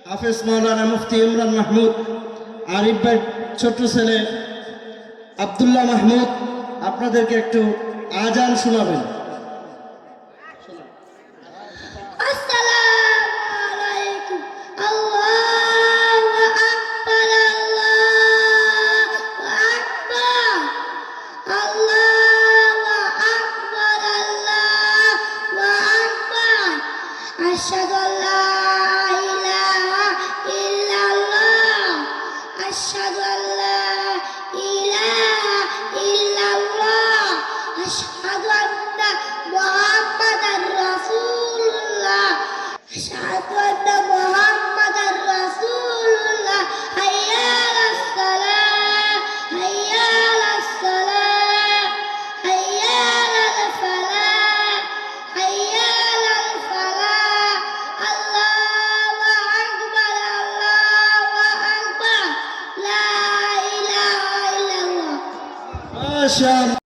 হাফেজ মাওলানা মুফতি ইমরান মাহমুদ, আরিফ ভাই ছোট্ট ছেলে আব্দুল্লাহ মাহমুদ আপনাদেরকে একটু আজান শোনাবেন। أشهد أن لا إله إلا الله أشهد أن لا إله إلا الله أشهد أن محمدا رسول الله أشهد أن محمدا رسول الله حي على الصلاة حي على الصلاة حي على الفلاح حي على الفلاح الله أكبر لا إله إلا الله মাশাআল্লাহ।